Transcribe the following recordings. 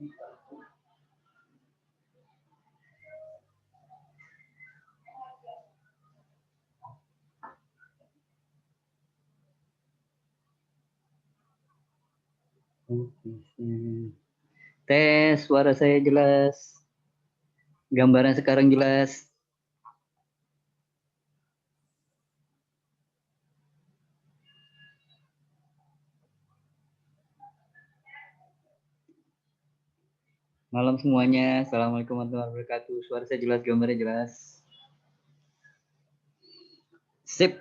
Tes, suara saya jelas. Gambaran sekarang jelas. Malam semuanya. Assalamualaikum warahmatullahi wabarakatuh. Suara saya jelas, gambarnya jelas. Sip.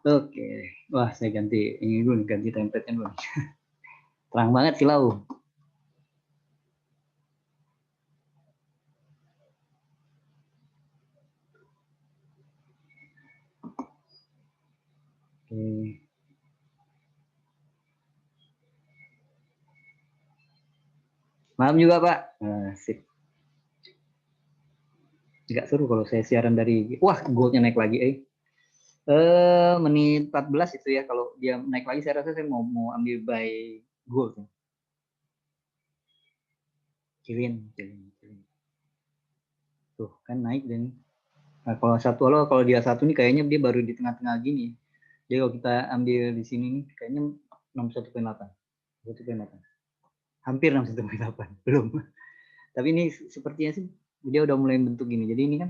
Oke. Wah, saya ganti ini dulu, ganti template-nya dulu. Terang banget silau. Oke. Malam juga, Pak. Sip. Nggak seru kalau saya siaran dari... Wah, goldnya naik lagi, menit 14 itu ya. Kalau dia naik lagi, saya rasa saya mau ambil buy gold. Kirim. Tuh, kan naik dan... Nah, kalau dia satu nih kayaknya dia baru di tengah-tengah gini. Jadi kalau kita ambil di sini nih, kayaknya 61,8. 1,8. Hampir 61,8. Belum. Tapi ini sepertinya sih dia udah mulai bentuk gini. Jadi ini kan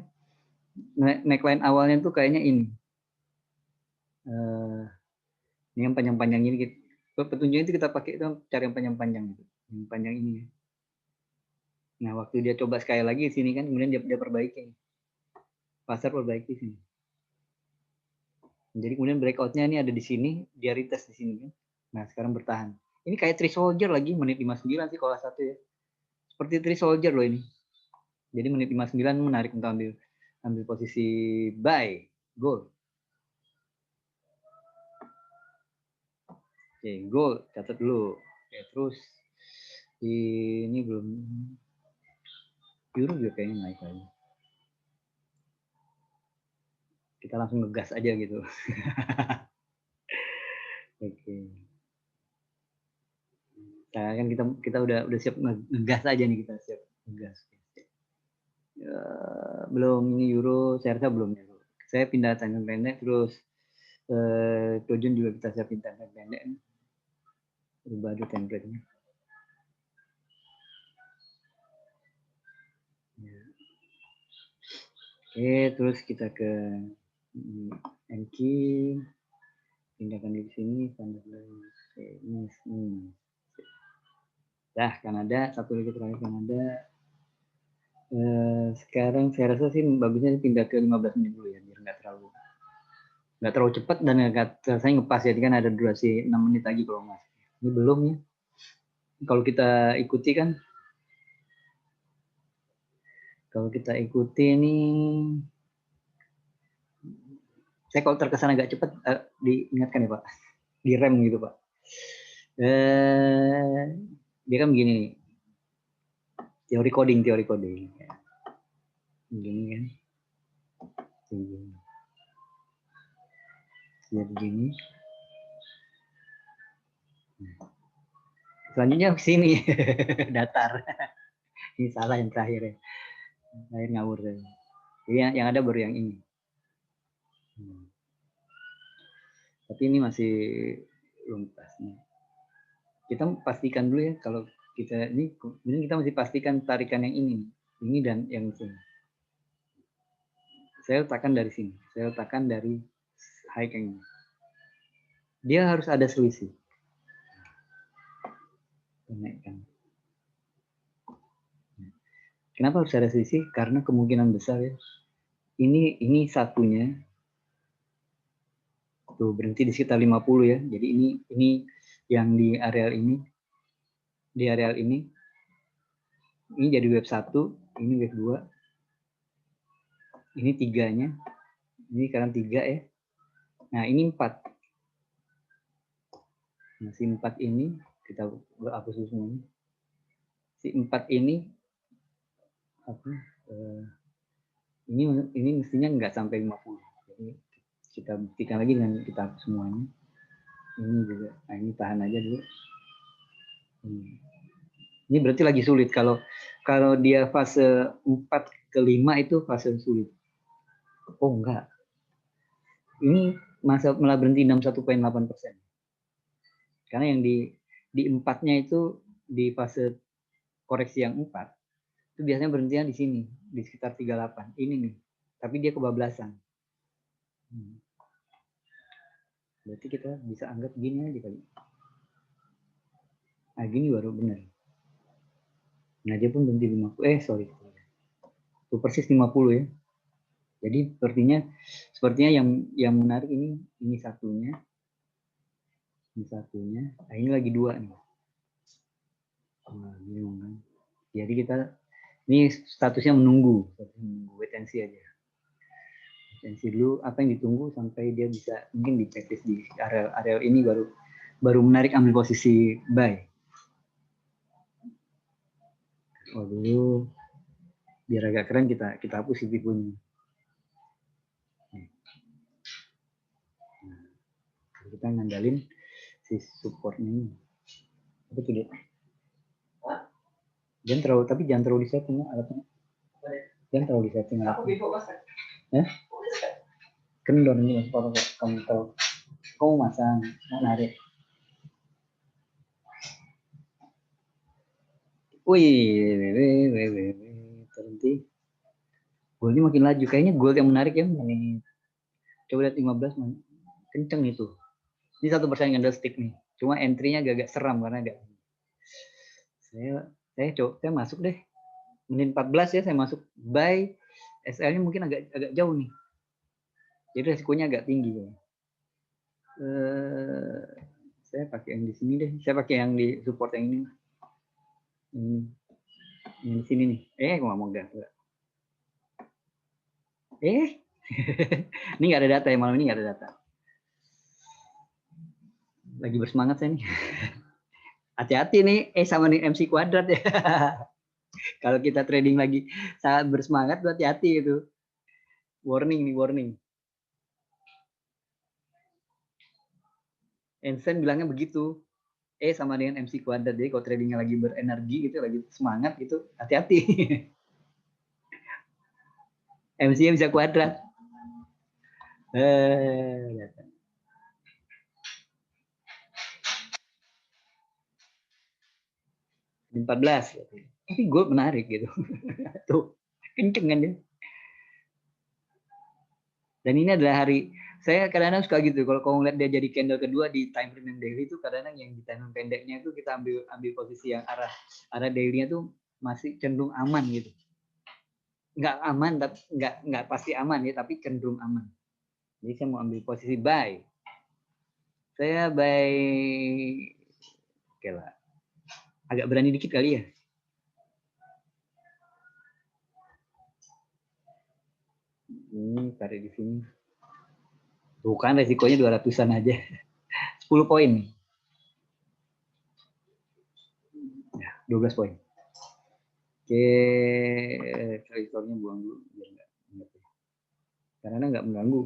neckline awalnya tuh kayaknya ini. Ini yang panjang-panjang ini. Petunjuknya itu kita pakai itu cari yang panjang-panjang gitu. Yang panjang ini. Nah, waktu dia coba sekali lagi di sini kan, kemudian dia perbaiki. Pasar perbaiki sini. Jadi kemudian breakoutnya ini ada di sini, dia retest di sini kan. Nah, sekarang bertahan. Ini kayak Tree Soldier lagi, menit 59 sih kalau satu ya. Seperti Tree Soldier loh ini. Jadi menit 59 menarik untuk ambil posisi buy, gold. Oke, gold, catat dulu. Oke, terus ini belum. Euro juga kayaknya naik lagi. Kita langsung ngegas aja gitu. Oke. Nah, kan kita udah siap ngegas aja nih, kita siap ngegas. Ya, belum ini euro, saya rasa belum ya. Saya pindah tangan pendek terus Dojun juga kita siapin tangan pendek. Berubah dulu template-nya. Ya. Oke, terus kita ke Enki, pindahkan di sini, Dah, Kanada, satu lagi terakhir Kanada. Sekarang saya rasa sih bagusnya pindah ke 15 menit dulu ya, biar nggak terlalu cepat dan saya ngepas ya, kan ada durasi 6 menit lagi kalau nggak. Ini belum ya. Kalau kita ikuti kan, ini, saya kalau terkesan agak cepat diingatkan ya Pak, direm gitu Pak. Dia kan begini nih, teori coding. Begini kan, ya begini. Selanjutnya ke sini, datar. Ini salah yang terakhir ya. Terakhir ngawur saya. Jadi yang ada baru yang ini. Tapi ini masih belum pas nih. Kita pastikan dulu ya, kalau kita ini kita mesti pastikan tarikan yang ini dan yang sini. Saya letakkan dari sini. Saya letakkan dari high yang ini. Dia harus ada selisih. Naikkan. Kenapa harus ada selisih? Karena kemungkinan besar ya. Ini satunya tuh berhenti di sekitar 50 ya. Jadi ini yang di areal ini. Di areal ini jadi wave 1, ini wave 2. Ini 3-nya. Ini sekarang 3 ya. Nah, ini 4. Nah, si 4 ini kita hapus dulu semuanya. Si 4 ini ini mestinya nggak sampai 50. Jadi kita buktikan lagi dengan kita hapus semuanya. Ini juga. Nah, ini tahan aja dulu. Ini berarti lagi sulit. Kalau dia fase 4 ke 5 itu fase sulit. Oh enggak. Ini malah berhenti 61,8%. Karena yang di 4-nya itu di fase koreksi yang 4 itu biasanya berhentinya di sini, di sekitar 38. Ini nih. Tapi dia kebablasan. Berarti kita bisa anggap gini aja kali. Nah, gini baru benar. Nah, dia pun berhenti 50. Sorry. Itu persis 50 ya. Jadi sepertinya yang menarik ini satunya. Ini satunya. Nah, ini lagi 2 nih. Nah, bingung kan. Jadi ini statusnya menunggu. Wait and see aja. Wait and see dulu apa yang ditunggu sampai dia bisa mungkin di backtest di area ini baru menarik ambil posisi buy. Oh dulu biar agak keren kita hapus si tipunya. Nah, kita ngandalin si supportnya ini. Apa tuh dia? Jangan terlalu di setting ya alatnya. Jangan terlalu di setting alatnya. Kendor ini mas, kalau kamu tahu. Kamu masang, mau narik. Wih, terhenti. Golnya makin laju. Kayaknya gol yang menarik ya. Coba lihat 15 man. Kenceng itu. Ini 1% candlestick nih. Cuma entry-nya agak seram karena agak. Saya masuk deh. Menit 14 ya saya masuk buy. SL-nya mungkin agak jauh nih. Jadi resikonya agak tinggi ya. Saya pakai yang di sini deh. Saya pakai yang di support yang ini. Yang di sini nih. Ngomong enggak. Ini nggak ada data ya, malam ini nggak ada data. Lagi bersemangat saya nih. Hati-hati nih, sama nih MC kuadrat ya. Kalau kita trading lagi sangat bersemangat, hati-hati itu. Warning nih, warning. Einstein bilangnya begitu. Sama dengan MC kuadrat. Jadi kalau tradingnya lagi berenergi gitu, lagi semangat gitu, hati-hati. MC-nya bisa kuadrat. 14. Tapi gue menarik gitu. Tuh, kenceng kan dia. Dan ini adalah hari, saya kadang-kadang suka gitu. Kalau kamu lihat dia jadi candle kedua di time frame daily itu kadang-kadang yang di time frame pendeknya itu kita ambil posisi yang arah daily-nya tuh masih cenderung aman gitu. Nggak aman, tapi nggak pasti aman ya, tapi cenderung aman. Jadi saya mau ambil posisi buy. Saya buy, oke lah. Agak berani dikit kali ya. Ini tarik di sini. Bukan resikonya 200-an aja. 10 poin nih. Ya, 12 poin. Oke, kreditornya buang dulu biar nggak. Karena nggak mengganggu.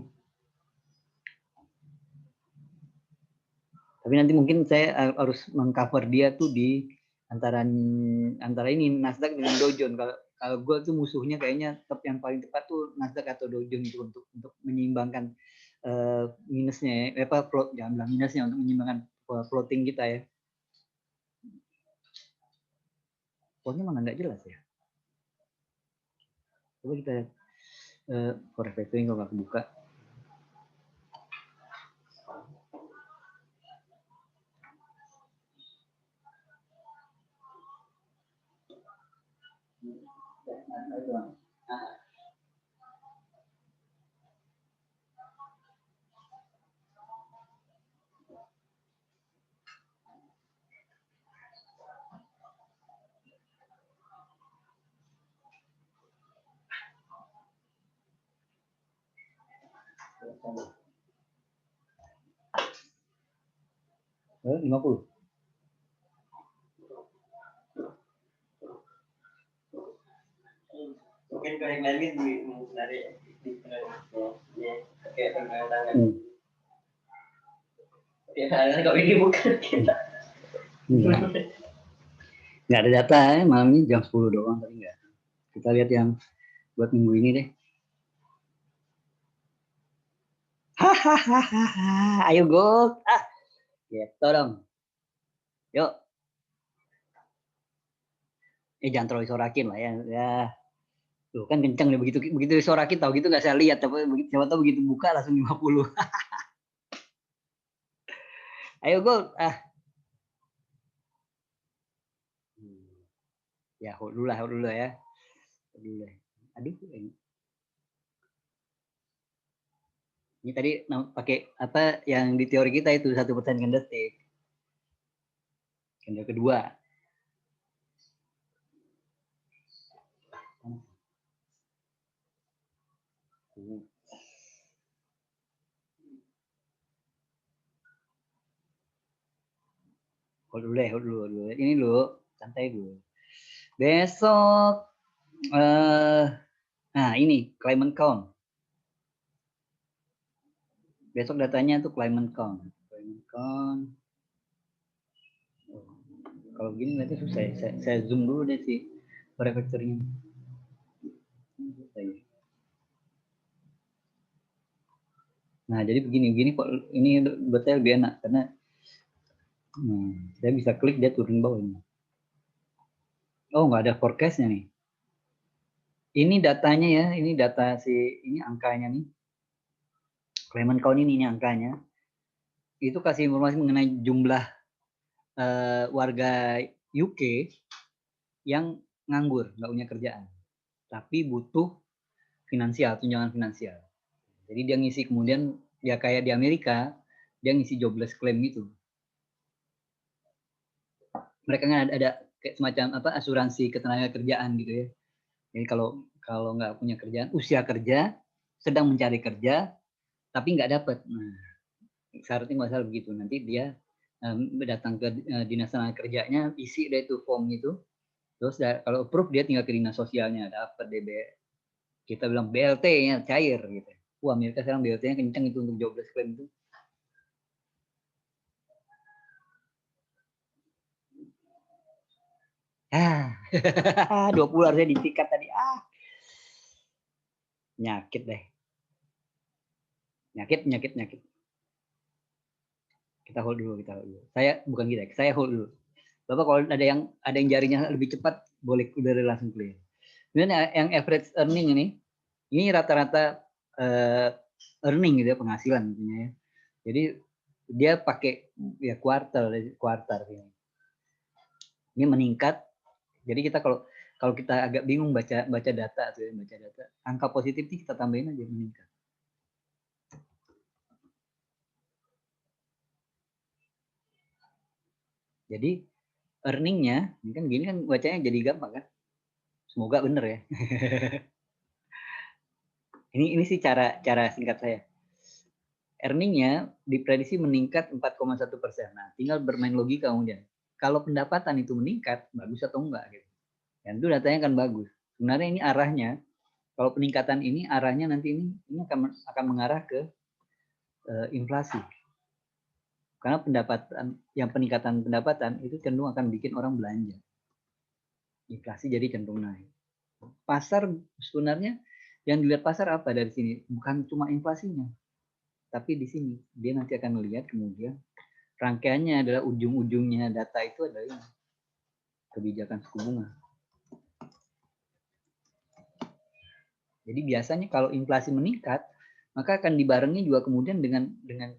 Tapi nanti mungkin saya harus mengcover dia tuh di antara ini Nasdaq dengan Dow Jones. Kalau gue tuh musuhnya kayaknya yang paling tepat tuh Nasdaq atau Dow Jones itu untuk menyeimbangkan minusnya ya. Jangan bilang minusnya, untuk menyeimbangkan floating kita ya. Pokoknya mana nggak jelas ya. Coba kita forex factoring kalau nggak kebuka. Oh, 50. Mungkin kalau yang lain dari kayak tangan. Ya, kalau ini bukan kita. Nggak ada data ya, malam ini jam 10 doang tapi nggak. Kita lihat yang buat minggu ini deh. Hahaha, ayo go. Gitu dong. Yuk. Jangan terlalu sorakin lah ya. Ya. Tuh kan kenceng nih begitu begitu sorakin tahu gitu nggak saya lihat tapi begitu siapa tahu begitu buka langsung 50. Ayo go. Ya hold dulu ya. Hold dulu ya. Aduh, ini tadi pakai apa yang di teori kita itu 1% candlestick. Candle kedua. Hold dulu. Ini dulu, santai dulu. Besok, nah ini claimant count. Besok datanya tuh claimant count. Claimant count. Kalau begini nanti susah. Saya zoom dulu deh sih refactornya. Nah jadi begini kok ini buat saya lebih enak karena saya bisa klik dia turun bawah ini. Oh nggak ada forecastnya nih. Ini datanya ya, ini data ini angkanya nih. Claimant count ini angkanya. Itu kasih informasi mengenai jumlah warga UK yang nganggur, nggak punya kerjaan, tapi butuh finansial, tunjangan finansial. Jadi dia ngisi kemudian ya kayak di Amerika, dia ngisi jobless claim gitu. Mereka kan ada kayak semacam apa asuransi ketenaga kerjaan gitu ya. Jadi kalau nggak punya kerjaan, usia kerja, sedang mencari kerja, tapi nggak dapat. Nah, syaratnya nggak salah begitu. Nanti dia datang ke dinas tenaga kerjanya, isi deh itu form itu. Terus kalau approve dia tinggal ke dinas sosialnya, dapat DB. Kita bilang BLT-nya cair gitu. Wah, Amerika sekarang BLT-nya kenceng itu untuk jobless claim itu. Ah, 20 harusnya disikat tadi. Nyakit deh. Nyakit. Kita hold dulu. Saya bukan kita, saya hold dulu. Bapak kalau ada yang jarinya lebih cepat, boleh udah langsung clear. Kemudian yang average earning ini rata-rata earning gitu ya, penghasilan intinya ya. Jadi dia pakai ya kuartal ini. Ini meningkat. Jadi kita kalau kita agak bingung baca data angka positif ini kita tambahin aja meningkat. Jadi earningnya ini kan gini kan bacanya jadi gampang kan. Semoga bener ya. ini sih cara singkat saya. Earningnya diprediksi meningkat 4,1%. Nah, tinggal bermain logika kemudian. Kalau pendapatan itu meningkat, bagus atau enggak gitu. Dan itu datanya kan bagus. Sebenarnya ini arahnya, kalau peningkatan ini arahnya nanti ini akan mengarah ke inflasi. Karena peningkatan pendapatan itu cenderung akan bikin orang belanja. Inflasi jadi cenderung naik. Pasar sebenarnya yang dilihat pasar apa dari sini? Bukan cuma inflasinya, tapi di sini dia nanti akan melihat kemudian rangkaiannya adalah ujung-ujungnya data itu adalah ini, kebijakan suku bunga. Jadi biasanya kalau inflasi meningkat, maka akan dibarengi juga kemudian dengan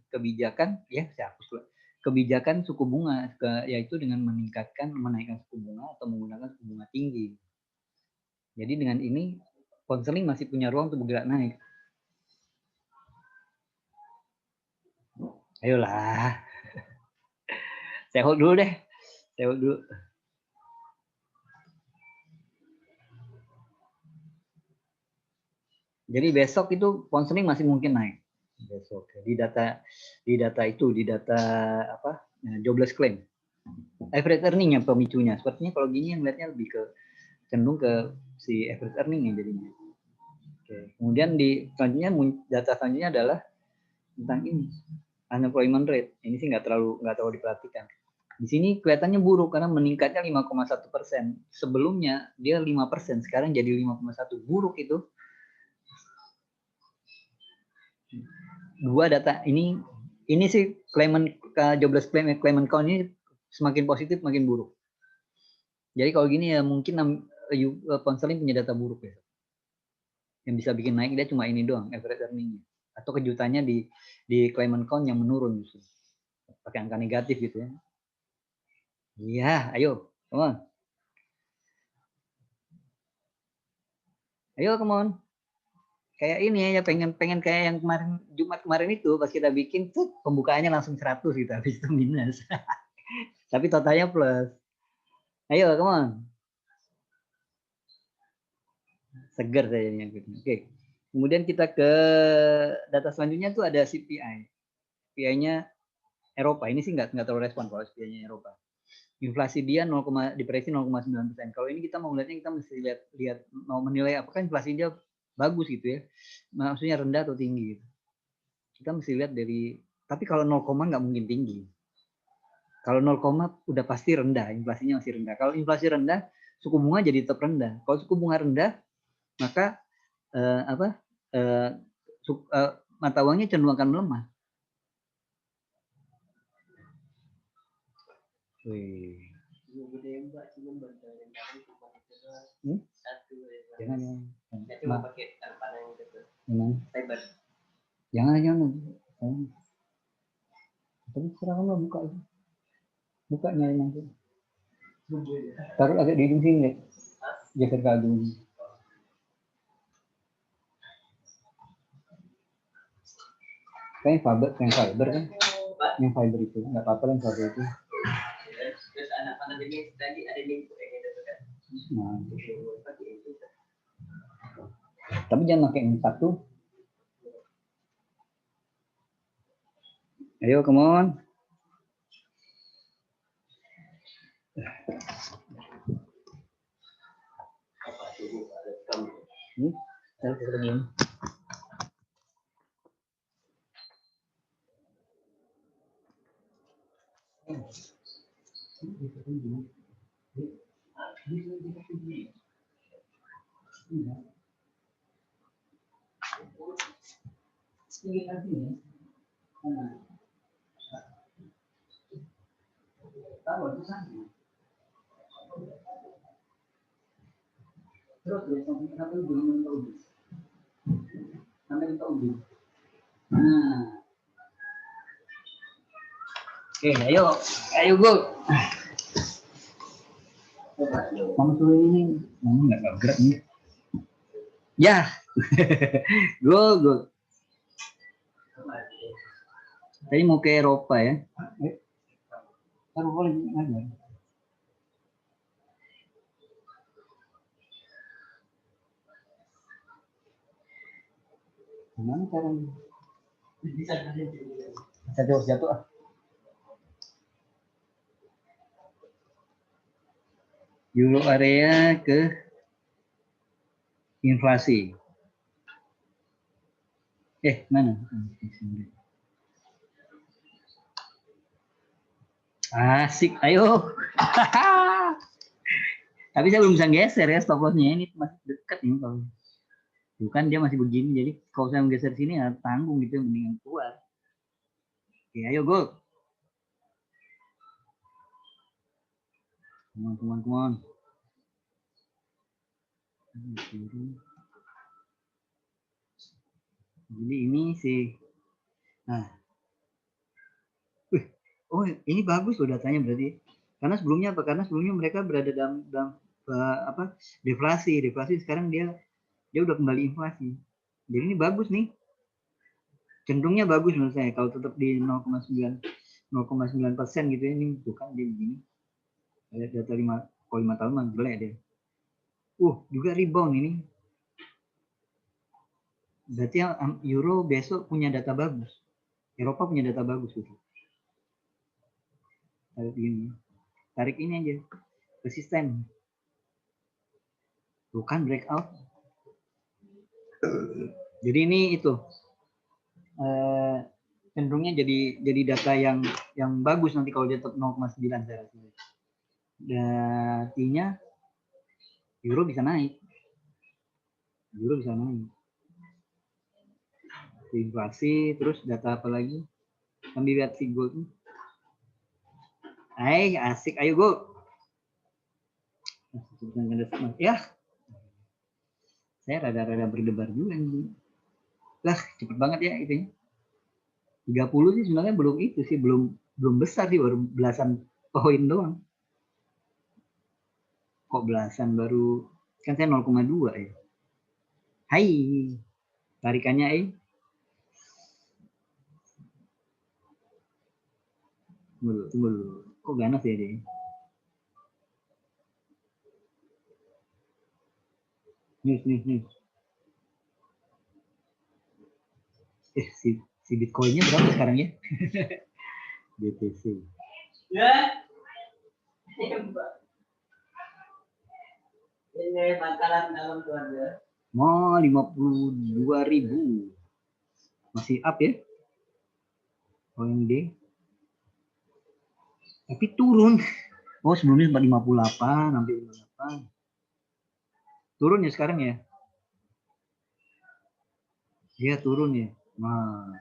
kebijakan ya saya hapus lah. Kebijakan suku bunga yaitu dengan menaikkan suku bunga atau menggunakan suku bunga tinggi. Jadi dengan ini konseling masih punya ruang untuk bergerak naik. Ayolah. Saya hold dulu deh. Jadi besok itu konseling masih mungkin naik. Besok di data apa jobless claim. Average earning yang pemicunya. Sepertinya kalau gini yang melihatnya lebih ke cenderung ke si average earning yang jadinya. Oke. Kemudian data selanjutnya adalah tentang ini unemployment rate. Ini sih nggak terlalu diperhatikan. Di sini kelihatannya buruk karena meningkatnya 5,1%. Sebelumnya dia 5%, sekarang jadi 5,1. Buruk itu. Dua data ini sih claimant jobless claimant count ini semakin positif makin buruk. Jadi kalau gini ya mungkin Counseling punya data buruk ya. Yang bisa bikin naik dia cuma ini doang, average earning-nya. Atau kejutannya di claimant count yang menurun justru. Pakai angka negatif gitu ya. Iya, ayo, come on. Ayo, come on. Kayak ini ya, pengen kayak yang kemarin Jumat kemarin itu pas kita bikin tuh pembukaannya langsung 100 gitu, habis itu minus. Tapi totalnya plus. Ayo, come on. Seger sayanya gitu. Oke. Kemudian kita ke data selanjutnya tuh ada CPI. CPI-nya Eropa. Ini sih nggak terlalu respon kalau CPI-nya Eropa. Inflasi dia diprediksi 0,9%. Kalau ini kita mau melihatnya, kita mesti lihat mau menilai apakah inflasi dia bagus gitu ya. Maksudnya rendah atau tinggi gitu. Kita mesti lihat dari, tapi kalau 0, nggak mungkin tinggi. Kalau 0, udah pasti rendah, inflasinya masih rendah. Kalau inflasi rendah, suku bunga jadi tetap rendah. Kalau suku bunga rendah, maka mata uangnya cenderung akan melemah. Wih. Jangan. Jangan. Tapi sekarang kamu buka itu. Buka nyari nanti. Taruh agak di hidung sini deh. Geser ke hidung. Kayak fiber kan? Yang fiber itu nggak apa-apa yang fiber itu. Terus anak ini tadi ada link gitu kan. Nah. Tapi jangan pakai yang satu. Ayo, come on. Terus kenapa lu belum minta uji? Sampai minta uji. Nah. Oke, ayo go. Kamu suruh ini, kamu nggak gerak nih. Ya, go. Tadi mau ke Eropa ya. Taruh boleh aja. Gimana caranya? Bisa jatuh ah. Euro area ke inflasi. Mana? Asik, ayo. Tapi saya belum bisa geser ya stop lossnya, ini masih dekat nih kalau. Bukan dia masih begini, jadi kalau saya menggeser sini ya tanggung gitu, mendingan keluar. Oke, ayo go. Come on. Jadi ini sih. Nah. Oh, ini bagus loh datanya berarti. Karena sebelumnya apa? Karena sebelumnya mereka berada dalam deflasi. Deflasi sekarang dia udah kembali inflasi. Jadi ini bagus nih. Cenderungnya bagus menurut saya. Kalau tetap di 0,9% gitu ya, ini bukan dia begini. Lihat data 5 tahun mah jelek deh. Juga rebound ini. Berarti Euro besok punya data bagus. Eropa punya data bagus gitu. Tarik ini aja. Resisten. Bukan breakout. Jadi ini itu. cenderungnya jadi data yang bagus nanti kalau dia tetap 0,9 saya rasa. Dan artinya euro bisa naik. Inflasi, terus data apa lagi? Kami lihat si gold. Asik, ayo go. Ya, saya rada-rada berdebar juga nih. Lah, cepet banget ya itu. 30 sih sebenarnya belum itu sih, belum besar sih, baru belasan poin doang. Kok belasan baru, kan saya 0,2 ya. Hai, tarikannya tunggu dulu. Kok ganas ya dia? Nih. Si Bitcoinnya berapa sekarang ya? BTC. Ya. Ini makanan dalam keluarga. Mau 52.000. Masih up ya? OMD. Tapi turun. Oh, sebelumnya sempat 58, hampir 58. Turun ya sekarang ya? Iya, turun ya. Nah,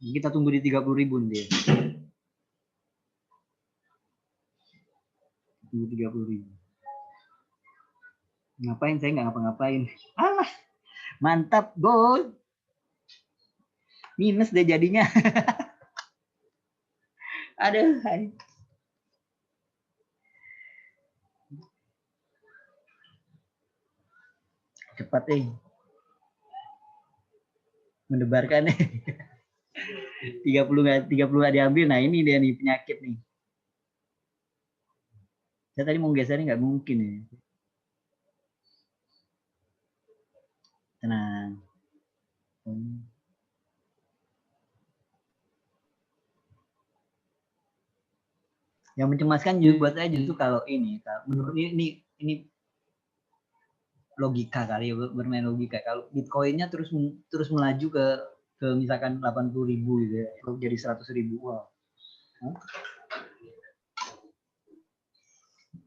kita tunggu di 30.000 dia. Tunggu 30.000. Ngapain, saya nggak ngapa-ngapain. Alah, mantap, gold. Minus deh jadinya. Aduh, hai. Cepat mendebarkan 30 nggak diambil. Nah, ini dia nih penyakit nih. Saya tadi mau gesernya nggak mungkin ya. Tenang. Yang mencemaskan juga buat saya justru kalau ini, menurut ini logika kali ya, bermain logika. Kalau Bitcoinnya terus melaju ke misalkan 80.000 gitu ya, jadi 100.000, wow.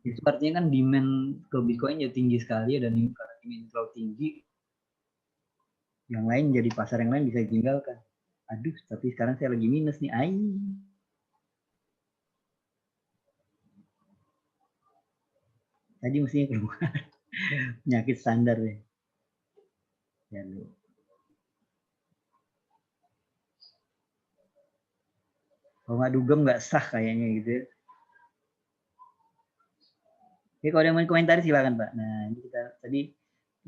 Itu artinya kan demand ke Bitcoin ya tinggi sekali ya, dan karena demand terlalu tinggi, yang lain jadi pasar yang lain bisa ditinggalkan. Aduh, tapi sekarang saya lagi minus nih. Tadi mestinya keluar. Penyakit standar deh. Ya, kalau nggak dugem nggak sah kayaknya gitu. Oke, kalau ada yang mau komentar silakan Pak. Nah, ini kita tadi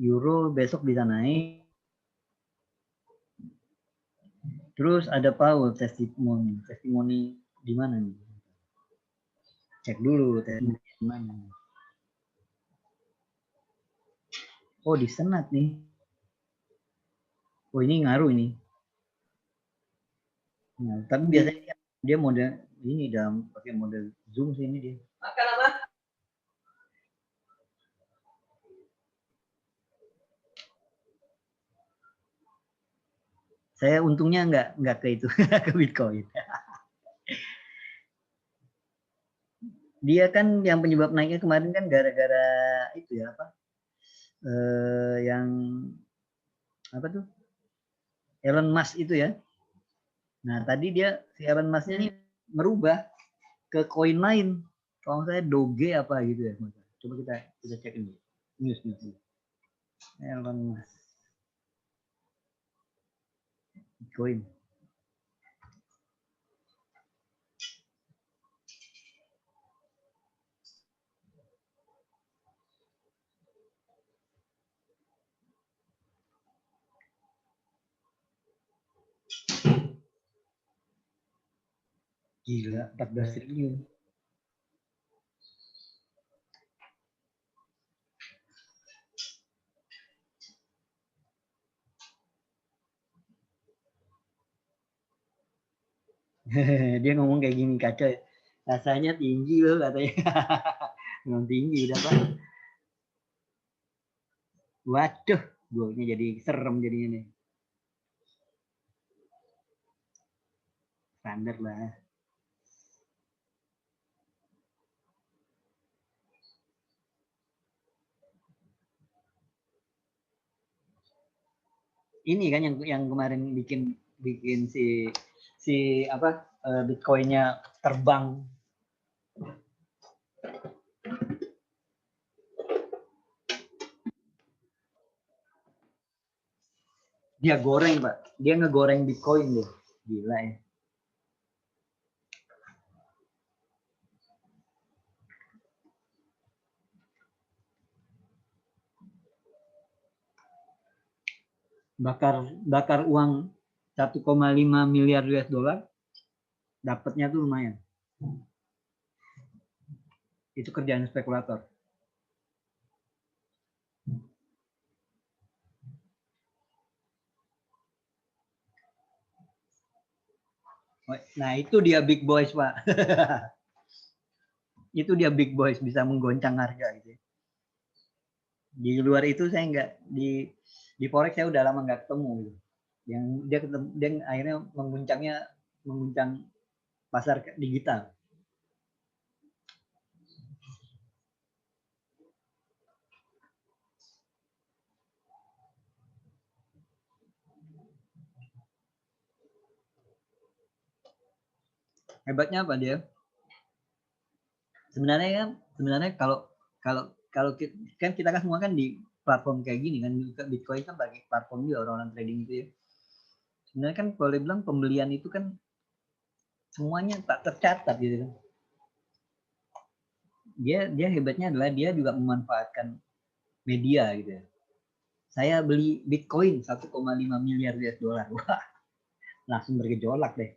euro besok bisa naik. Terus ada Paul testimoni di mana nih? Cek dulu testimoni di mana. Oh, di Senat nih. Oh, ini ngaruh ini. Nah, tapi biasanya dia model ini dalam pakai model Zoom sih ini dia. Makan apa? Saya untungnya nggak ke itu ke Bitcoin. Dia kan yang penyebab naiknya kemarin kan gara-gara itu ya apa? Yang apa tuh? Elon Musk itu ya. Nah, tadi si Elon Musk ini merubah ke koin lain. Kalau saya Doge apa gitu ya. Coba kita cek ini. News. Elon Musk. Bitcoin. Gila, 14 triliun. Dia ngomong kayak gini, kacau. Rasanya tinggi loh katanya. Memang tinggi udah Pak. Waduh, goalnya jadi serem jadinya nih. Standar lah. Ini kan yang kemarin bikin si apa Bitcoinnya terbang. Dia goreng, Pak. Dia ngegoreng Bitcoin deh. Gila ya. Bakar uang 1,5 miliar US dollar, dapatnya tuh lumayan. Itu kerjaan spekulator. Nah, itu dia big boys, Pak. Itu dia big boys, bisa menggoncang harga gitu. Di luar itu saya nggak di forex saya udah lama nggak ketemu gitu. Yang dia akhirnya mengguncang pasar digital. Hebatnya apa dia? Sebenarnya kalau kan kita kan semua kan di platform kayak gini kan, Bitcoin kan bagi platform juga orang-orang trading itu ya. Sebenarnya kan kalau dibilang pembelian itu kan semuanya tak tercatat gitu kan. Dia hebatnya adalah dia juga memanfaatkan media gitu ya. Saya beli Bitcoin 1,5 miliar US dollar. Wah, langsung bergejolak deh.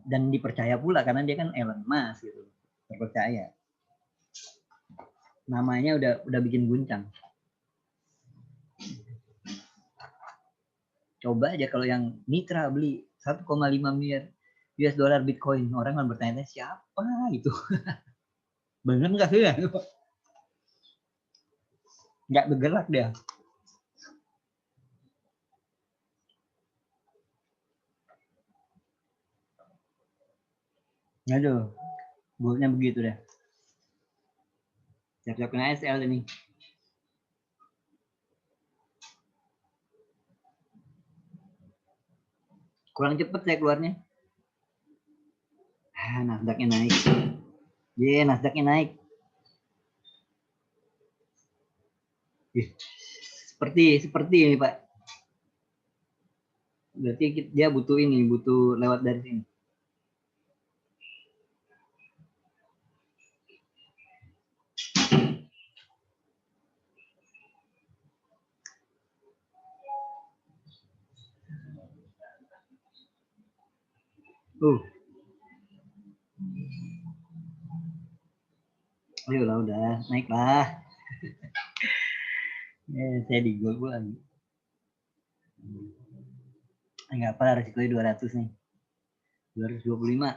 Dan dipercaya pula karena dia kan Elon Musk gitu. Terpercaya. Namanya udah bikin guncang. Coba aja kalau yang mitra beli 1,5 miliar US dollar Bitcoin, orang kan bertanya siapa itu. Bener nggak sih ya? Nggak bergerak dia. Aduh, buruknya begitu deh. Siap-siap kena SL ini. Kurang cepet saya keluarnya. Nasdaqnya naik. Nasdaqnya naik. Seperti ini Pak. Berarti dia butuh lewat dari sini. Ayolah udah naiklah. Saya di gol lagi. Enggak apa, resikonya 200 nih. 225.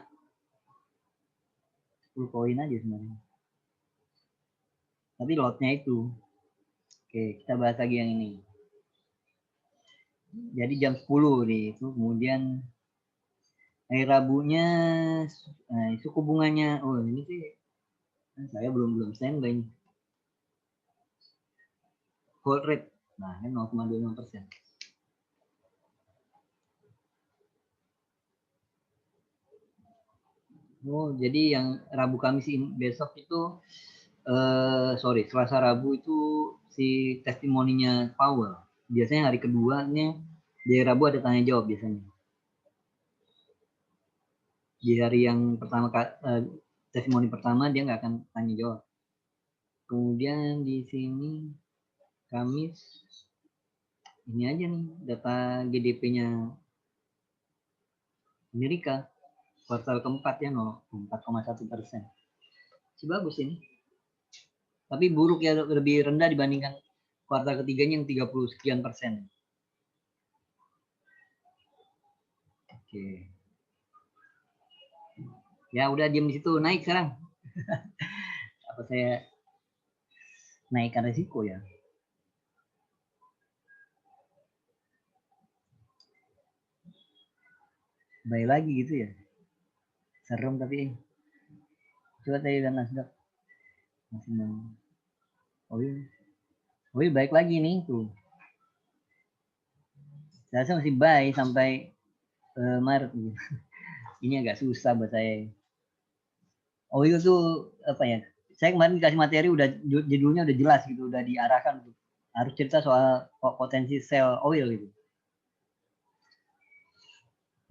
10 poin aja sebenarnya. Tapi lotnya itu. Oke, kita bahas lagi yang ini. Jadi jam 10 nih, itu kemudian hari Rabunya suku bunganya, ini sih saya belum standby nih. Hold rate, nah ini 0,25%. Oh, jadi yang Rabu Kamis besok itu Selasa Rabu itu si testimoninya Powell. Biasanya hari keduanya di Rabu ada tanya jawab biasanya. Di hari yang pertama testimoni pertama dia nggak akan tanya jawab. Kemudian di sini Kamis ini aja nih data GDP-nya Amerika kuartal keempat ya 4,1%. Si bagus ini. Tapi buruk ya, lebih rendah dibandingkan kuartal ketiganya yang 30 sekian persen. Oke. Ya udah diam di situ, naik sekarang. Apa saya naikkan resiko ya? Baik lagi gitu ya. Serem tapi coba tadi dan nasdaq masih mau oil baik lagi nih tuh. Saya rasa masih buy sampai Maret gitu. Ini agak susah buat saya. Oil tuh apa ya? Saya kemarin dikasih materi udah judulnya udah jelas gitu, udah diarahkan tuh. Harus cerita soal potensi sell oil gitu.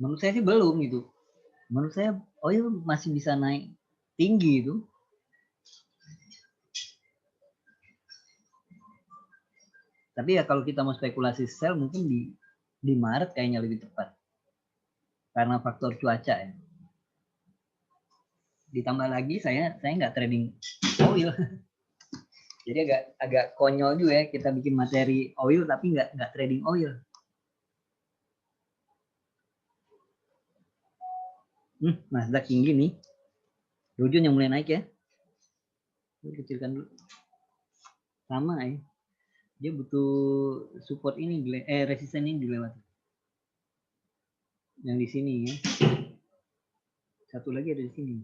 Menurut saya sih belum gitu. Menurut saya oil masih bisa naik tinggi itu. Tapi ya kalau kita mau spekulasi sell mungkin di Maret kayaknya lebih tepat. Karena faktor cuaca ya. Ditambah lagi saya nggak trading oil. Jadi agak konyol juga ya kita bikin materi oil tapi nggak trading oil. Nasdaq tinggi nih. Dow Jones yang mulai naik ya. Kecilkan dulu. Sama ya. Dia butuh support ini, resisten ini dilewati. Yang di sini ya. Satu lagi ada di sini.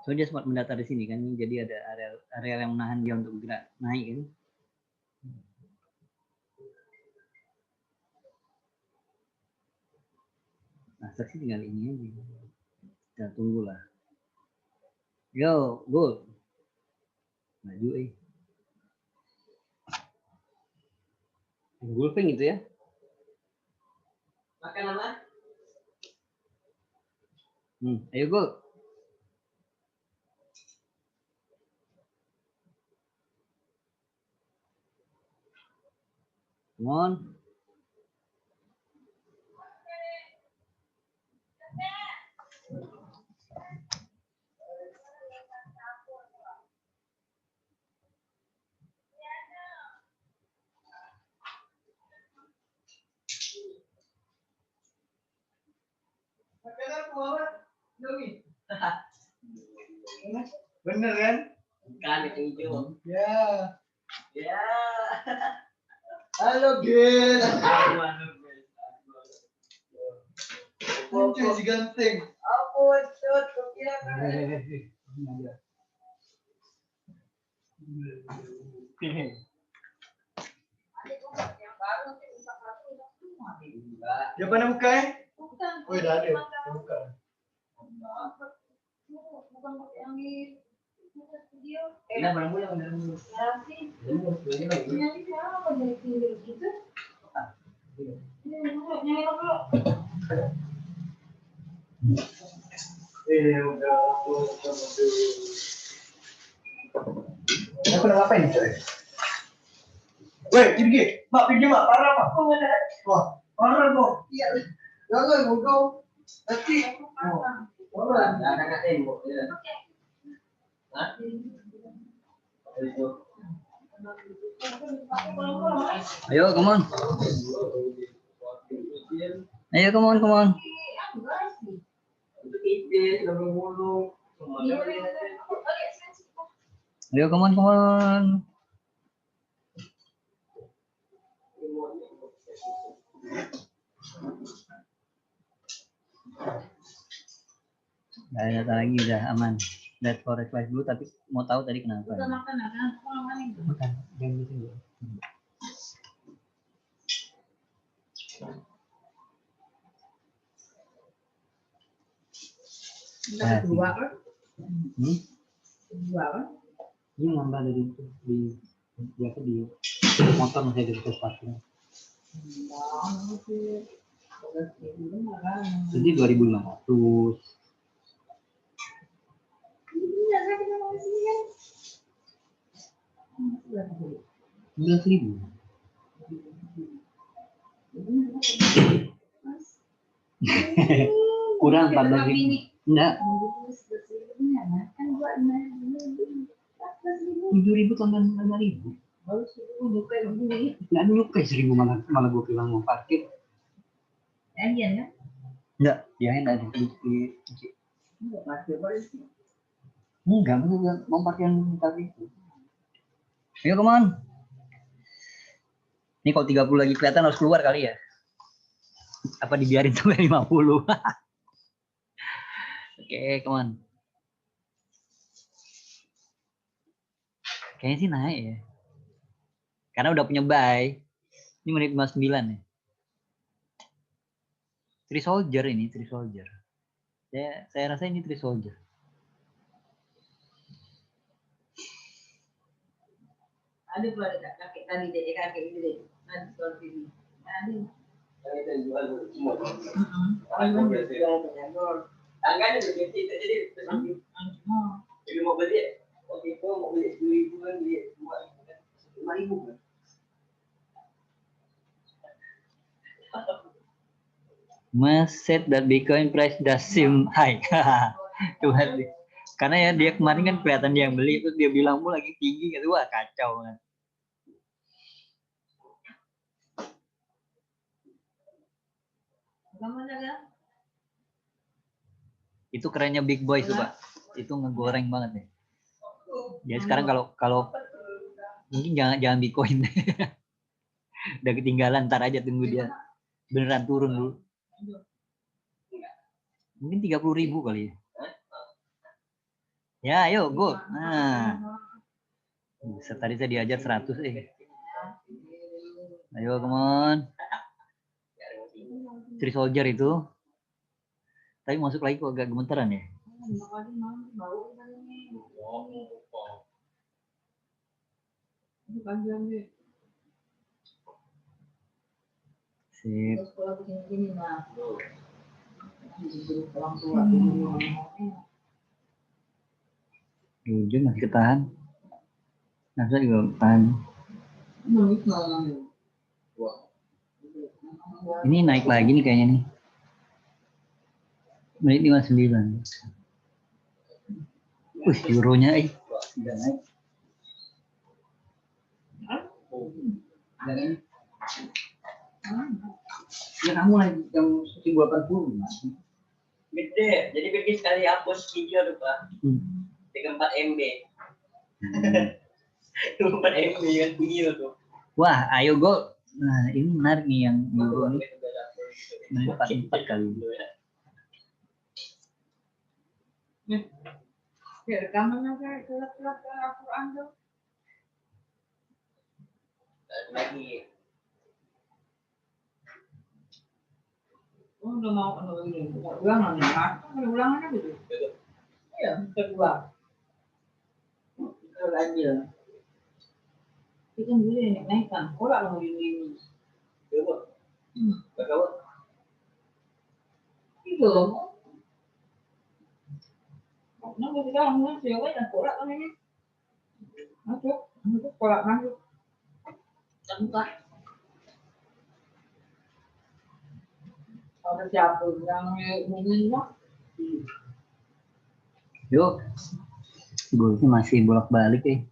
So dia sempat mendatar di sini kan. Jadi ada area yang menahan dia untuk gerak naik kan. Nah, saksi tinggal ini aja. Kita tunggulah. Yo, gold. Maju Gulping itu ya. Makan apa? Ayo gold. Come on. Bener kan? Kan itu hijau. Ya. Ya. Halo Gen. Muncul si ganteng. Apa shot kira Ya mana buka ya? Bukan. Oh, udah ada. Buka. Bukan pakai yang di video. Enak barang mulu bener mulu. Ya sih. Nanti siapa jadi video gitu? Nyanyi dulu. Udah. Aku udah ngapain coy? Woi, gini, mak pergi mak, parah mak. Oh, benar. Wah, parah kok. Iya, jangan mau kau. Nanti. Parah. Anak tembok. Hah? Ayo, come on. Ayo, come on, come on. Ayo, come on, come on. Gak ada data lagi, udah aman. Lihat forex live dulu, tapi mau tahu tadi kenapa. Udah makan, kan? Aku makan itu. Makan, jangan gitu ya. Dua kan? Dua kan? Ini nambah dari itu di motor masih ada di sepatu. Jadi 2.500. $11.000. Kurang 14.000. Enggak. 7.000 tambah 5.000. Nggak nyukai 1.000 malah gue bilang mau parkir. Iya ya? Enggak, dia enggak di enggak mau parkir yang tadi itu. Ayo come on. Ini kalau 30 lagi kelihatan harus keluar kali ya. Apa dibiarin sampai 50? Oke, come on. Kayaknya sih naik ya. Karena udah punya buy. Ini menit 59 ya. Three soldier ini, three soldier. Saya rasa ini three soldier. Ada tuh ada kakek tadi deh, kakek ini deh. Nanti soal ini. Ada. Kita jual semua. Orang jual jual. Tangannya lebih kecil jadi jadi mau beli waktu itu mau beli 2.000 kan beli 5.000 kan. Must said that Bitcoin price does seem high. Coba sih. Karena ya dia kemarin kan kelihatan dia yang beli, terus dia bilang mau lagi tinggi gitu, wah kacau kan. Itu kerennya Big Boy tuh Pak. Itu ngegoreng banget nih. Jadi sekarang kalau mungkin jangan Bitcoin. Udah ketinggalan, ntar aja tunggu dia beneran turun dulu. Mungkin 30.000 kali ya. Ya, ayo go. Nah. Tadi saya diajar 100 Ayo, come on. Three soldier itu. Tapi masuk lagi kok agak gemeteran ya. Sip. Ujung masih ketahan. Nasa juga tahan. Ini naik lagi nih kayaknya nih. Menit 59. Euronya udah naik. Ya kamu lagi jam 1080. Gede, jadi bikin sekali hapus video tuh Pak. 34 MB. 34 MB kan video tuh. Wah, ayo go. Nah, ini menarik nih yang Euro nih. Menit 44 kali. Ya, rekamannya kayak kelat-kelat Al-Quran tuh. Lagi. Udah mau ini, ulangan ya, ulangannya gitu. Iya, kedua. Lagi. Kita dulu yang naikkan, orang mau ini. Coba. Coba. Itu. Nanti kita langsung siapa yang kolak kan ini? Masuk kolak masuk. Buka. Ada siapa yang minumnya? Yuk. Golnya masih bolak-balik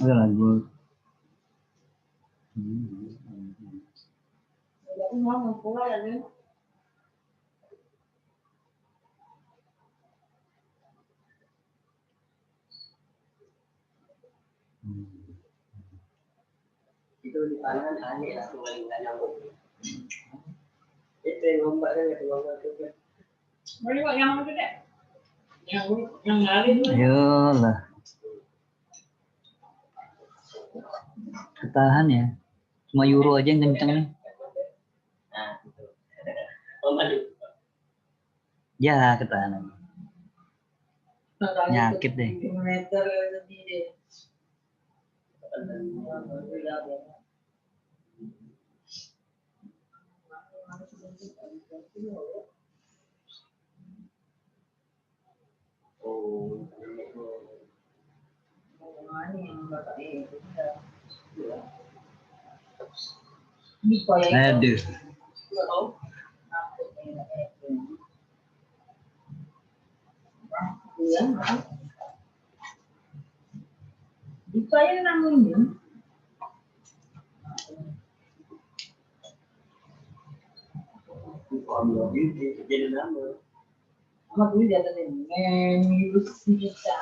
Udah lah gol. Jadi mau kolak ya. Itu di tangan aneh lah paling nggak nyambung. Itu yang lomba kan itu lomba itu kan. Boleh kok yang itu deh. Yang lari itu. Ayolah. Ketahan ya. Cuma Euro aja yang kenceng nih. Nah, itu. Lomba itu. Ya, ketahan. Nyakit deh. Meter lebih deh. Aduh. Dibayar namanya. Jadi nama. Sama dulu di atas ini. Bisa.